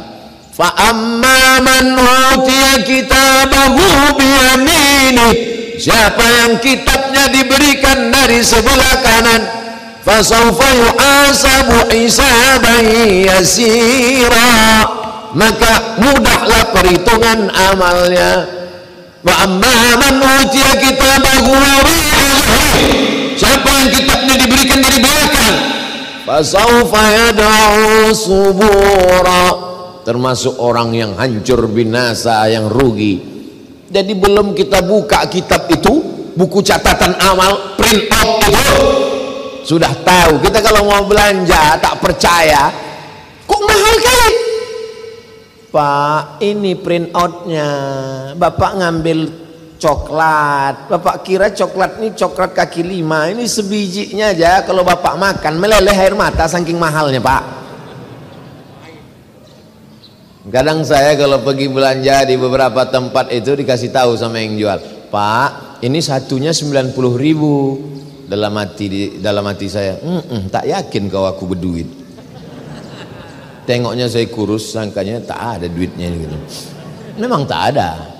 Fa amma man utiya kitabahu biyamini. Siapa yang kitabnya diberikan dari sebelah kanan, fa sawfa yuhasabu hisaban yasira. Maka mudahlah perhitungan amalnya. Wa amma man utiya kitabahu siapa yang kitabnya diberikan dari belakang, fasawfa yad'u subura, termasuk orang yang hancur binasa, yang rugi. Jadi belum kita buka kitab itu, buku catatan amal, print out itu, sudah tahu. Kita kalau mau belanja tak percaya, kok mahal kali Pak, ini print outnya. Bapak ngambil coklat, Bapak kira coklat ini coklat kaki 5, ini sebijinya aja kalau Bapak makan meleleh air mata saking mahalnya Pak. Kadang saya kalau pergi belanja di beberapa tempat itu dikasih tahu sama yang jual, Pak ini satunya 90.000. Dalam hati saya, tak yakin kau aku berduit. Tengoknya saya kurus, sangkanya tak ada duitnya gitu. Memang tak ada.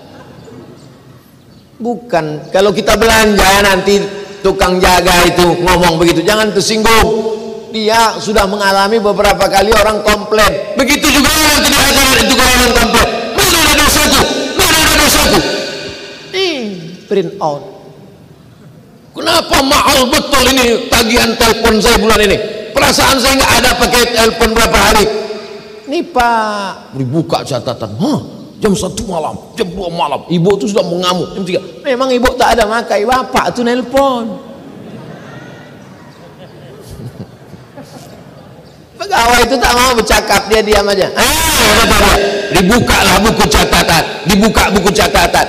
Bukan, kalau kita belanja nanti tukang jaga itu ngomong begitu, jangan tersinggung. Dia sudah mengalami beberapa kali orang komplain. Begitu juga yang tidak ajar itu orang komplain. Mana ada dosaku? Mana ada dosaku? Print out. Kenapa mahal betul ini tagihan telepon saya bulan ini? Perasaan saya nggak ada pakai telepon berapa hari. Nih Pak, dibuka catatan, jam 1 malam, jam 2 malam, ibu itu sudah mengamuk, jam 3. Memang ibu tak ada makai, bapak itu nelpon. Pegawai itu tak mau bercakap, dia diam aja. Dibukalah buku catatan, dibuka buku catatan.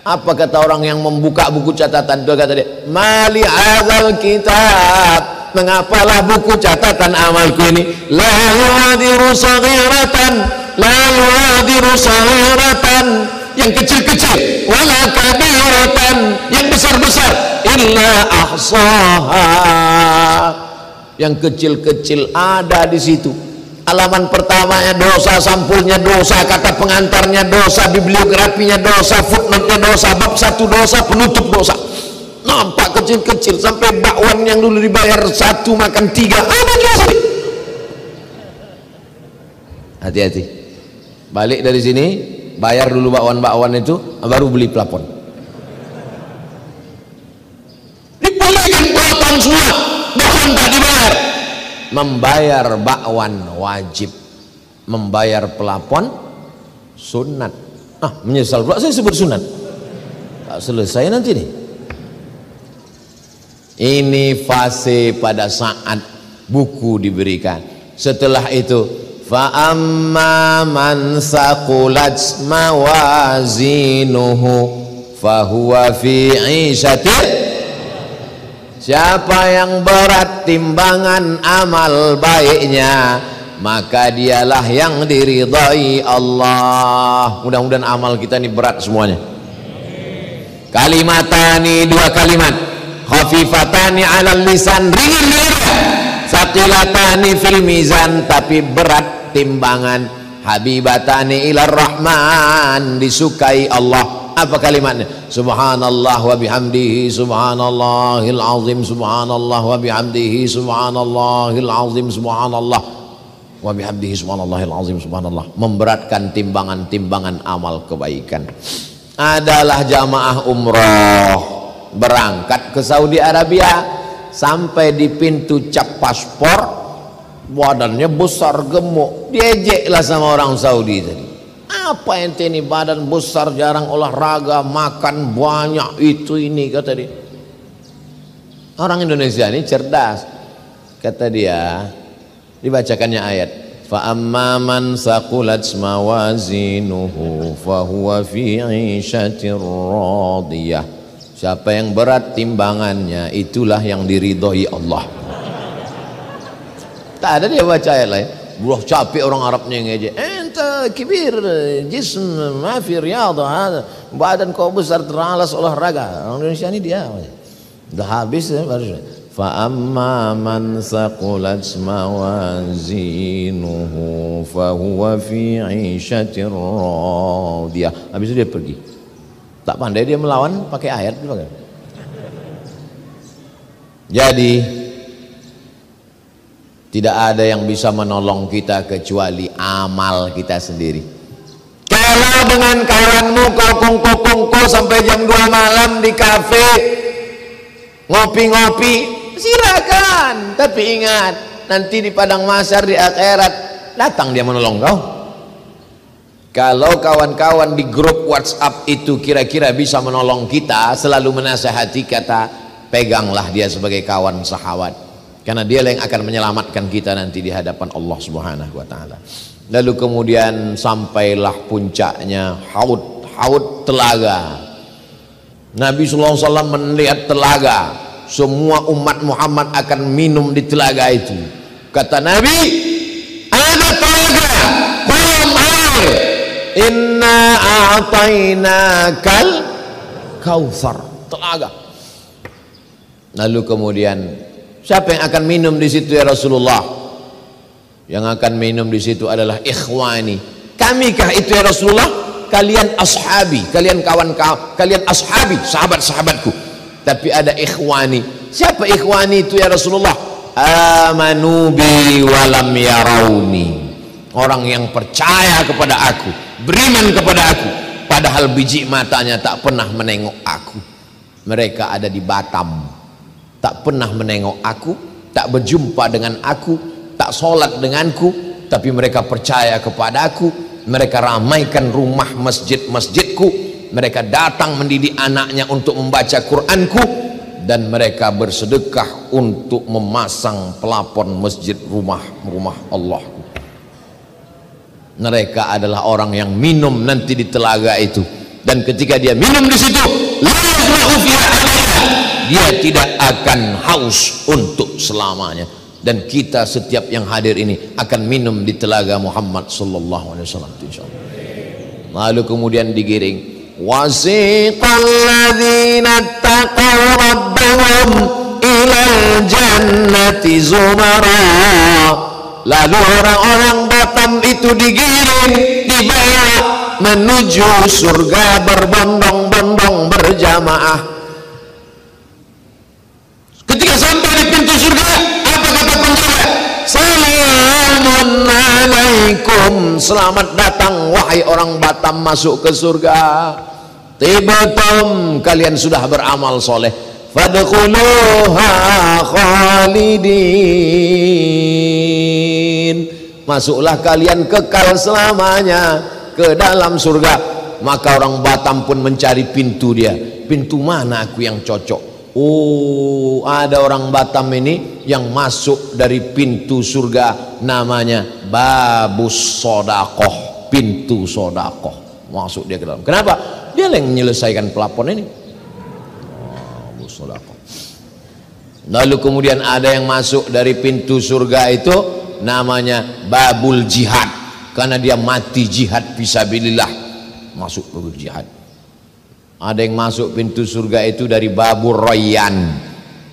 Apa kata orang yang membuka buku catatan? Dia kata dia, mali hadzal kitab. Mengapalah buku catatan amalku ini la yuhadiru saghiratan, la yuhadiru saghiratan, yang kecil-kecil, wala kabiratan, yang besar-besar, illa ahsaha, yang kecil-kecil ada di situ. Halaman pertamanya dosa, sampulnya dosa, kata pengantarnya dosa, bibliografinya dosa, footnote-nya dosa, bab 1 dosa, penutup dosa. Nampak kecil-kecil sampai bakwan yang dulu dibayar 1 makan 3 ada dosa. Hati-hati. Balik dari sini bayar dulu bakwan-bakwan itu, baru beli plafon. bakwan sunat, bakwan tak dibayar. Membayar bakwan wajib, membayar pelapon sunat. Menyesal pula saya sebut sunat. Tak selesai nanti nih. Ini fase pada saat buku diberikan. Setelah itu, fa amma man saqulat mawazinuhu fahuwa fi 'ishatin. Siapa yang berat timbangan amal baiknya, maka dialah yang diridhai Allah. Mudah-mudahan amal kita ini berat semuanya. Kalimatani, dua kalimat, khafifatani 'alal lisan, ringan di lidah, saqilatani fil mizan, tapi berat timbangan, habibatani ilar rahman, disukai Allah. Apa kalimatnya? Subhanallah wa bihamdihi subhanallahil azim, subhanallah wa bihamdihi subhanallahil azim, subhanallah wa bihamdihi subhanallahil azim, subhanallah. Memberatkan timbangan-timbangan amal kebaikan. Adalah jamaah umroh berangkat ke Saudi Arabia, sampai di pintu cap paspor, badannya besar gemuk, diejeklah sama orang Saudi tadi. Apa ente ini badan besar, jarang olahraga, makan banyak, itu ini, kata dia. Orang Indonesia ini cerdas, kata dia. Dibacakannya ayat, fa amma man saqulat mawazinuhu fahuwa fi 'ishatir radiyah. Siapa yang berat timbangannya, itulah yang diridhoi Allah. Tak ada dia baca ayat lain. Buah capek orang Arabnya ngejek. Ente kibir, jism, ma fi riyadhah, badan kau besar, teralas olahraga. Orang Indonesia ini dia. Dah habis baru. Fa amma man saqulat mawazinuhu fa huwa fi 'ishatir radiyah. Habis itu dia pergi. Tak pandai dia melawan pakai ayat. Jadi tidak ada yang bisa menolong kita kecuali amal kita sendiri. Kalau dengan kawanmu kau kongko-kongko sampai jam 2 malam di kafe ngopi-ngopi, silakan. Tapi ingat, nanti di padang mahsyar di akhirat datang dia menolong kau. Kalau kawan-kawan di grup WhatsApp itu kira-kira bisa menolong kita, selalu menasihati, kata peganglah dia sebagai kawan sahabat, karena dia yang akan menyelamatkan kita nanti di hadapan Allah Subhanahu wa taala. Lalu kemudian sampailah puncaknya haud telaga. Nabi sallallahu alaihi wasallam melihat telaga, semua umat Muhammad akan minum di telaga itu. Kata Nabi, ada telaga, kolam air. Inna a'tainakal kautsar, telaga. Lalu kemudian siapa yang akan minum di situ ya Rasulullah? Yang akan minum di situ adalah ikhwani. Kamikah itu ya Rasulullah? Kalian ashabi, kalian kawan-kawan, kalian ashabi, sahabat-sahabatku. Tapi ada ikhwani. Siapa ikhwani itu ya Rasulullah? Amanu bi walam yarawni. Orang yang percaya kepada aku, beriman kepada aku, padahal biji matanya tak pernah menengok aku. Mereka ada di Batam, tak pernah menengok aku, tak berjumpa dengan aku, tak sholat denganku, tapi mereka percaya kepada aku. Mereka ramaikan rumah masjid-masjidku, mereka datang mendidik anaknya untuk membaca Quranku, dan mereka bersedekah untuk memasang pelapon masjid rumah Allah. Mereka adalah orang yang minum nanti di telaga itu, dan ketika dia minum di situ, dia tidak akan haus untuk selamanya. Dan kita setiap yang hadir ini akan minum di telaga Muhammad sallallahu alaihi wasallam, insyaallah. Lalu kemudian digiring, wasiqal ladzina taqaw rabbahum ilal jannati zumara. Lalu orang-orang Batam itu digiring, dibawa menuju surga berbondong-bondong berjamaah. Ketika sampai di pintu surga, apa kata penjaga? Salamun alaikum, selamat datang wahai orang Batam masuk ke surga. Tibatum, kalian sudah beramal soleh. fadkhuluha khalidin. Masuklah kalian kekal selamanya ke dalam surga. Maka orang Batam pun mencari pintu dia. Pintu mana aku yang cocok? Oh, ada orang Batam ini yang masuk dari pintu surga, namanya Babus Sodakoh, pintu sodakoh. Masuk dia ke dalam. Kenapa? Dia yang menyelesaikan pelapon ini. Babus Sodakoh. Lalu kemudian ada yang masuk dari pintu surga itu, namanya Babul Jihad, karena dia mati jihad fisabilillah. Masuk babul jihad. Ada yang masuk pintu surga itu dari Babur Rayyan,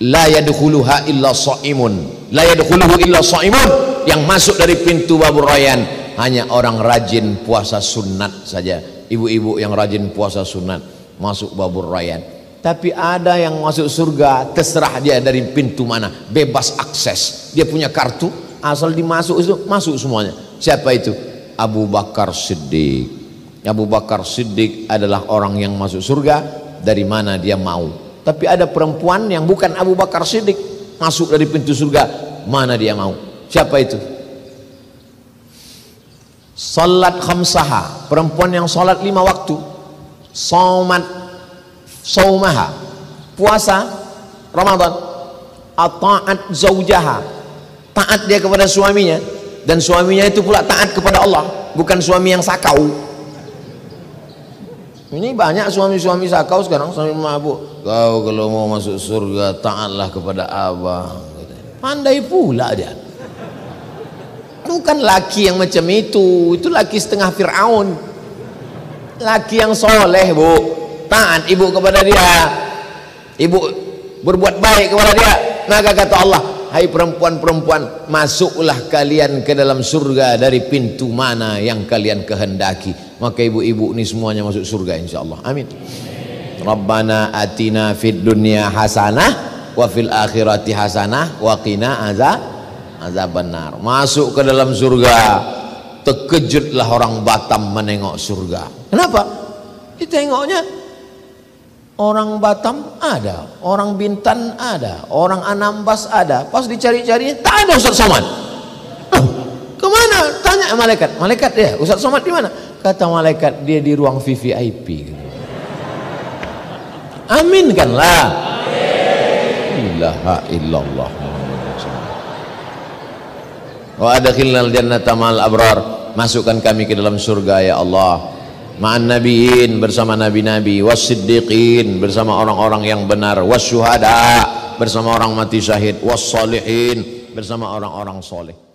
la yadkhuluha illa shaimun, la yadkhuluhu illa shaimun. Yang masuk dari pintu Babur Rayyan hanya orang rajin puasa sunat saja. Ibu-ibu yang rajin puasa sunat masuk Babur Rayyan. Tapi ada yang masuk surga terserah dia dari pintu mana, bebas akses. Dia punya kartu, asal dimasuk itu masuk semuanya. Siapa itu? Abu Bakar Siddiq. Abu Bakar Siddiq adalah orang yang masuk surga dari mana dia mau. Tapi ada perempuan yang bukan Abu Bakar Siddiq masuk dari pintu surga mana dia mau. Siapa itu? Salat khamsaha, perempuan yang salat 5 waktu. Saumaha, puasa Ramadan. Ata'at zaujaha, taat dia kepada suaminya, dan suaminya itu pula taat kepada Allah, bukan suami yang sakau. Ini banyak suami-suami sakau sekarang, suami mabuk. Kau kalau mau masuk surga taatlah kepada abang. Pandai pula dia. Bukan laki yang macam itu laki setengah Fir'aun. Laki yang soleh, bu, taat ibu kepada dia, ibu berbuat baik kepada dia. Maka kata Allah, hai perempuan-perempuan, masuklah kalian ke dalam surga dari pintu mana yang kalian kehendaki. Maka ibu-ibu ini semuanya masuk surga insyaallah. Amin. Rabbana atina fid dunya hasanah wa fil akhirati hasanah wa qina azabannar. Masuk ke dalam surga. Terkejutlah orang Batam menengok surga. Kenapa? Ditengoknya orang Batam ada, orang Bintan ada, orang Anambas ada. Pas dicari-cari tak ada Ustaz Somad. Kemana? Tanya malaikat. Malaikat dia, Ustaz Somad di mana? Kata malaikat, dia di ruang VVIP. Aminkanlah. Ilaha illallah. Wa adkhilnal jannata ma'al abrar. Masukkan kami ke dalam surga ya Allah. Ma'an nabiin, bersama nabi-nabi, was-siddiqin, bersama orang-orang yang benar, was-syuhada, bersama orang mati syahid, was-salihin, bersama orang-orang soleh.